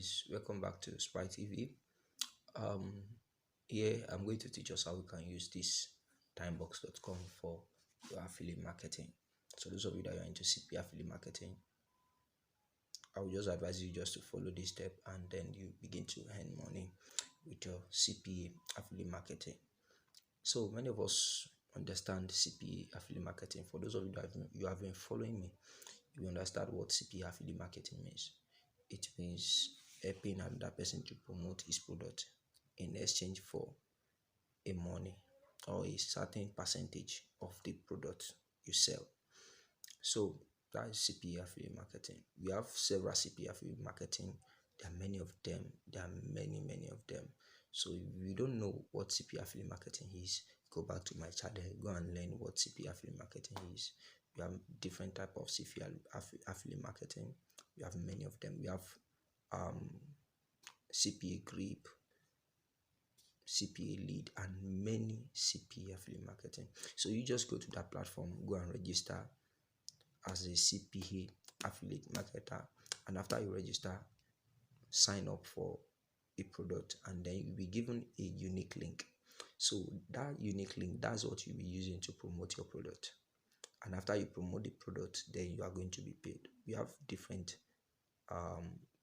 guys, welcome back to Spy TV. Um, Here I'm going to teach us how we can use this timebucks.com for your affiliate marketing. So those of you that are into CPA affiliate marketing, I would just advise you just to follow this step and then you begin to earn money with your CPA affiliate marketing. So many of us understand CPA affiliate marketing. For those of you that have been following me, you understand what CPA affiliate marketing means. It means helping another person to promote his product in exchange for a money or a certain percentage of the product you sell. So that is CPA affiliate marketing. We have several CPA affiliate marketing. There are many of them. There are many of them. So if you don't know what CPA affiliate marketing is, go back to my channel, go and learn what CPA affiliate marketing is. We have different type of CPA affiliate marketing. We have many of them. We have CPA grip, CPA lead, and many CPA affiliate marketing. So you just go to that platform, go and register as a CPA affiliate marketer, and after you register, sign up for a product, and then you'll be given a unique link. So that unique link, that's what you'll be using to promote your product. And after you promote the product, then you are going to be paid. We have different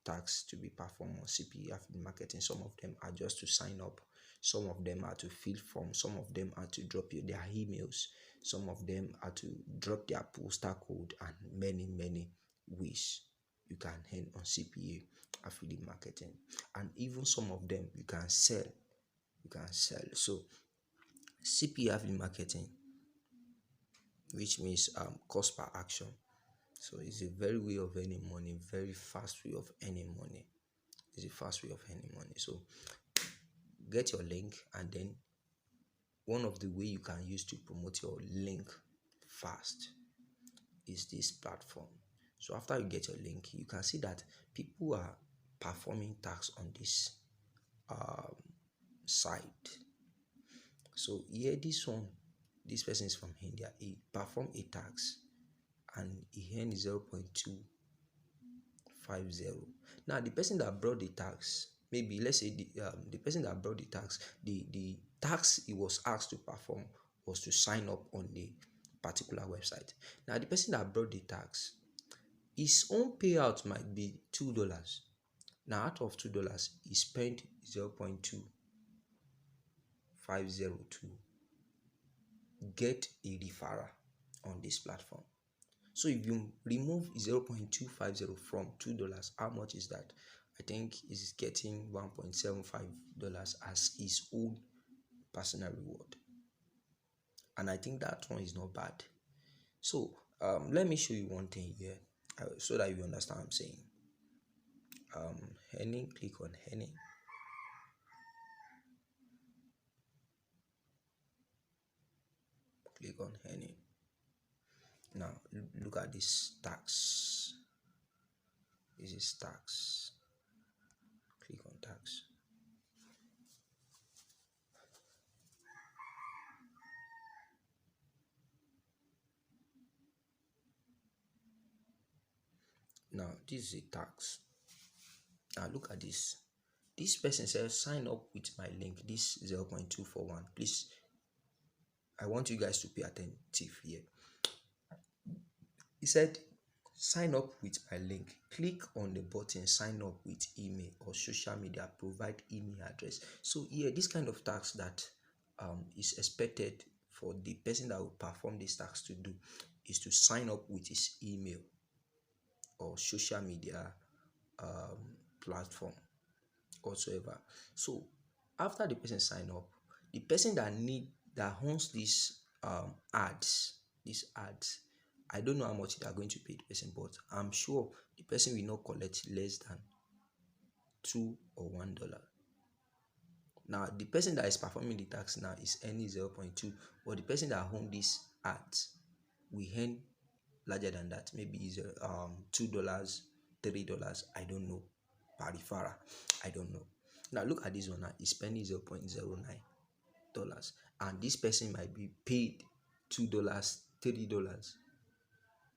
tasks to be performed on CPA affiliate marketing. Some of them are just to sign up, some of them are to fill forms, some of them are to drop you their emails, some of them are to drop their postal code, and many ways you can earn on CPA affiliate marketing. And even some of them you can sell. So CPA affiliate marketing, which means cost per action. So it's a very way of earning money, very fast way of earning money. It's a fast way of earning money. So get your link, and then one of the way you can use to promote your link fast is this platform. So after you get your link, you can see that people are performing tasks on this site. So here, this person is from India. He performed a task and he earned 0.250. Now the person that brought the tax, maybe let's say the person that brought the tax, the tax he was asked to perform was to sign up on the particular website. Now the person that brought the tax, his own payout might be $2. Now out of $2, he spent 0.250 to get a referral on this platform. So if you remove 0.250 from $2, how much is that? I think he's getting $1.75 as his own personal reward. And I think that one is not bad. So let me show you one thing here so that you understand what I'm saying. Earning, click on earning. Click on earning. Now look at this tax. This is tax. Click on tax. Now this is a tax. Now look at this. This person says sign up with my link. This 0.241. Please, I want you guys to be attentive here. He said sign up with my link. Click on the button sign up with email or social media. Provide email address. So here, this kind of task that is expected for the person that will perform this task to do is to sign up with his email or social media platform whatsoever. So after the person sign up, the person that owns these ads, I don't know how much they are going to pay the person, but I'm sure the person will not collect less than $2 or $1. Now the person that is performing the tax now is earning 0.2, but the person that owns these ads will earn larger than that. Maybe is $2, $3, I don't know, per referral. I don't know. Now look at this one now. He's spending $0.09, and this person might be paid $2, $3,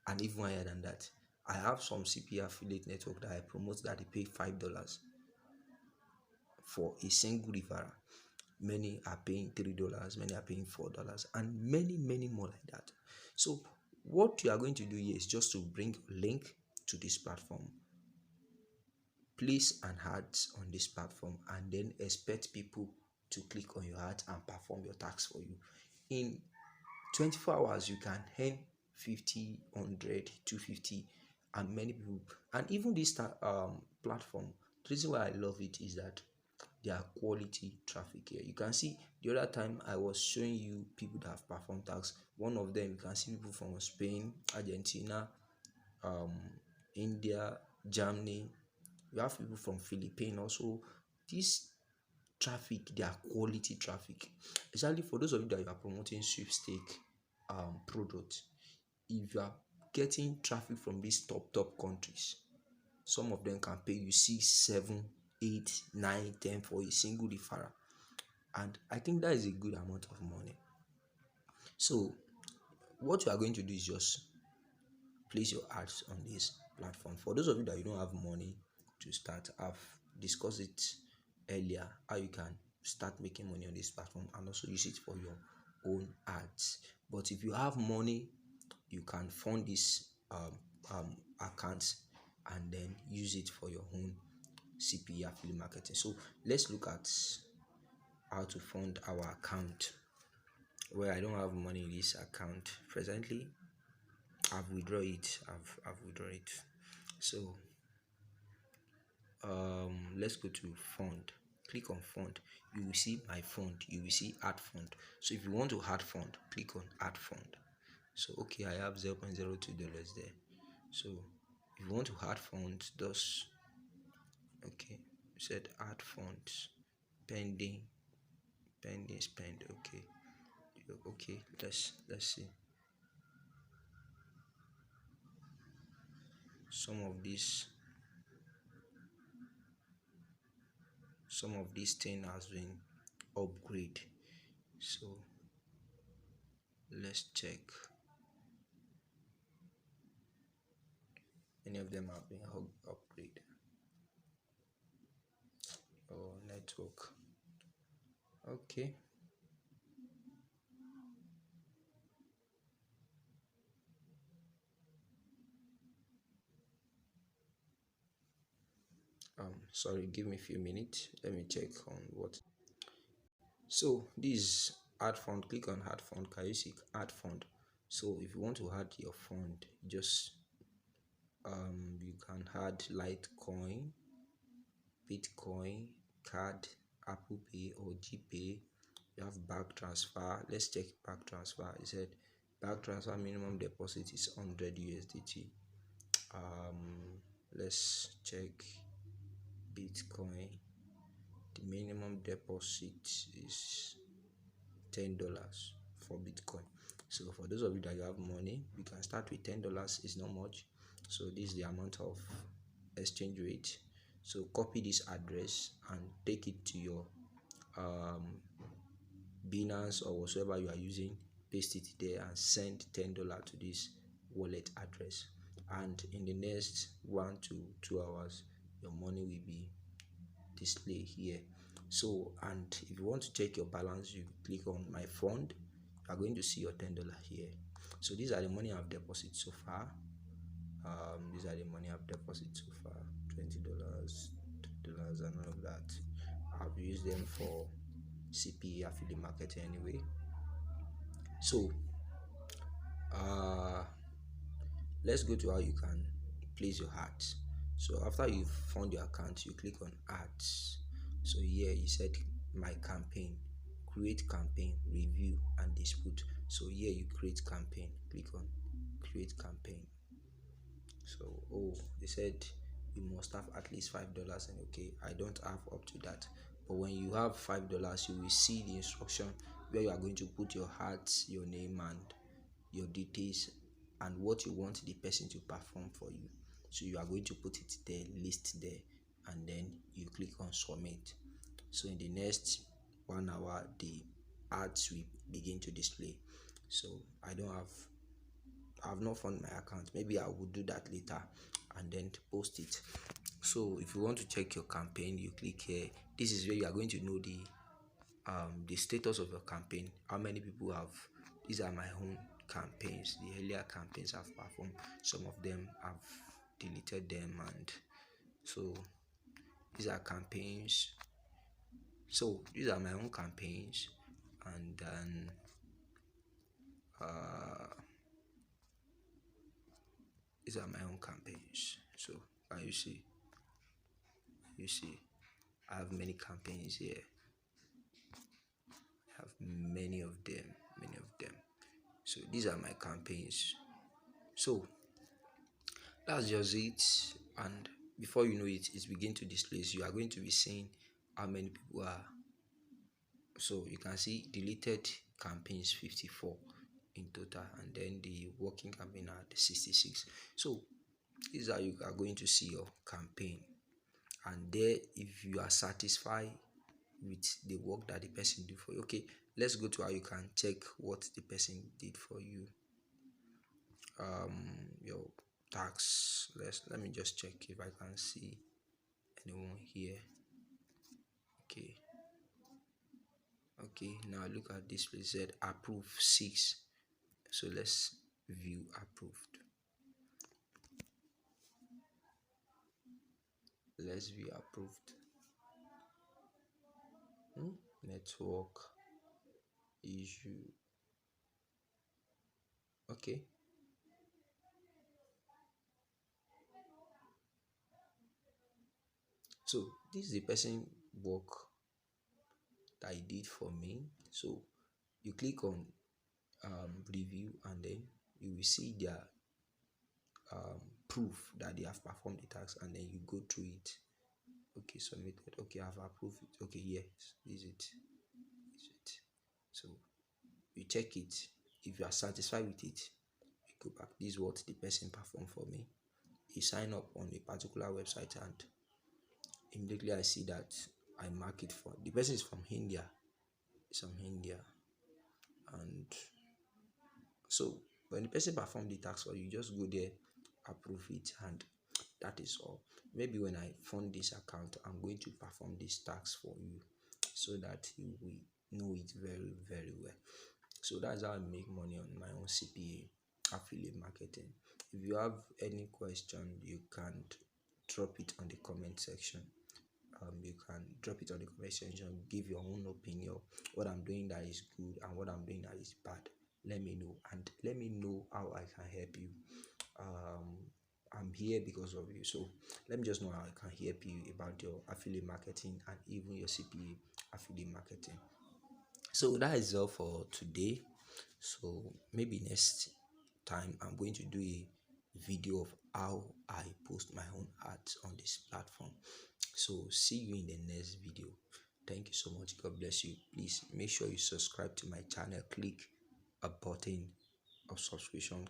and even higher than that. I have some CPA affiliate network that I promote that they pay $5. for a single referral. Many are paying $3, many are paying $4, and many more like that. So what you are going to do here is just to bring a link to this platform, place an ads on this platform, and then expect people to click on your ad and perform your tasks for you. In 24 hours you can earn 50, 100, 250, and many people. And even this platform, the reason why I love it is that there are quality traffic here. You can see the other time I was showing you people that have performed tasks. One of them, you can see people from Spain, Argentina, um India, Germany. We have people from Philippines also. This traffic, they are quality traffic, especially for those of you that you are promoting sweepstake products. If you are getting traffic from these top countries, some of them can pay you 6, 7, 8, 9, 10 for a single referral, and I think that is a good amount of money. So what you are going to do is just place your ads on this platform. For those of you that you don't have money to start, I've discussed it earlier how you can start making money on this platform and also use it for your own ads. But if you have money, you can fund this account and then use it for your own CPA affiliate marketing. So let's look at how to fund our account. Well, I don't have money in this account presently. I've withdrawn it. I've withdrawn it. So let's go to fund. Click on fund. You will see my fund. You will see add fund. So if you want to add fund, click on add fund. So okay, I have $0.02 there. So if you want to add funds, just okay, said add funds, pending spend. Okay, let's see some of these thing has been upgrade. So let's check. Any of them have been upgrade or network. Okay, sorry, give me a few minutes, let me check on what. So this add fund. Click on add fund. Can you see add fund? So if you want to add your fund, just you can add Litecoin, Bitcoin, card, Apple Pay or GPay. You have back transfer. Let's check back transfer. It said back transfer minimum deposit is 100 USDT. Let's check Bitcoin. The minimum deposit is $10 for Bitcoin. So for those of you that you have money, you can start with $10. It's not much. So this is the amount of exchange rate. So copy this address and take it to your Binance or whatever you are using, paste it there and send $10 to this wallet address, and in the next 1 to 2 hours your money will be displayed here. So, and if you want to check your balance, you click on my fund. You are going to see your $10 here. So these are the money I've deposited so far. These are the money I've deposited so far, $20, $2, and all of that. I've used them for CPA affiliate marketing anyway. So let's go to how you can place your ads. So after you've found your account, you click on ads. So here you said my campaign, create campaign, review and dispute. So here you create campaign, click on create campaign. So they said you must have at least $5, and okay, I don't have up to that. But when you have $5, you will see the instruction where you are going to put your ads, your name and your details and what you want the person to perform for you. So you are going to put it there, list there, and then you click on submit. So in the next 1 hour the ads will begin to display. So I've not found my account. Maybe I will do that later. and then post it. So if you want to check your campaign, you click here. This is where you are going to know the status of your campaign, how many people have. These are my own campaigns, the earlier campaigns I've performed. Some of them I've deleted them, and so these are campaigns. So these are my own campaigns, and then uh these are my own campaigns. So can you see I have many campaigns here. I have many of them. So these are my campaigns. So that's just it. And before you know it, it's begin to display. So you are going to be seeing how many people are. So you can see deleted campaigns 54 in total, and then the working campaign at 66. So this is how you are going to see your campaign. And there, if you are satisfied with the work that the person did for you, okay, let's go to how you can check what the person did for you. Your tax, let me just check if I can see anyone here. Okay, now look at this place, said approve 6. So let's view approved. Let's view approved. Network issue. Okay, so this is the person work that he did for me. So you click on review, and then you will see their proof that they have performed the task, and then you go through it. Okay, submitted. Okay, I've approved it. Okay, yes, is it. So you check it. If you are satisfied with it, you go back. This is what the person performed for me. You sign up on a particular website, and immediately I see that I mark it for the person is from India. It's from India. And so when the person perform the task for you, just go there, approve it, and that is all. Maybe when I fund this account, I'm going to perform this task for you so that you will know it very, very well. So that's how I make money on my own CPA affiliate marketing. If you have any question, you can drop it on the comment section. You can drop it on the comment section, give your own opinion, what I'm doing that is good and what I'm doing that is bad. Let me know, and let me know how I can help you. I'm here because of you, so let me just know how I can help you about your affiliate marketing and even your CPA affiliate marketing. So that is all for today. So maybe next time I'm going to do a video of how I post my own ads on this platform. So see you in the next video. Thank you so much. God bless you. Please make sure you subscribe to my channel. Click a button of subscription.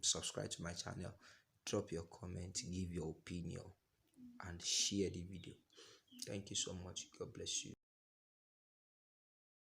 Subscribe to my channel. Drop your comment. Give your opinion and share the video. Thank you so much. God bless you.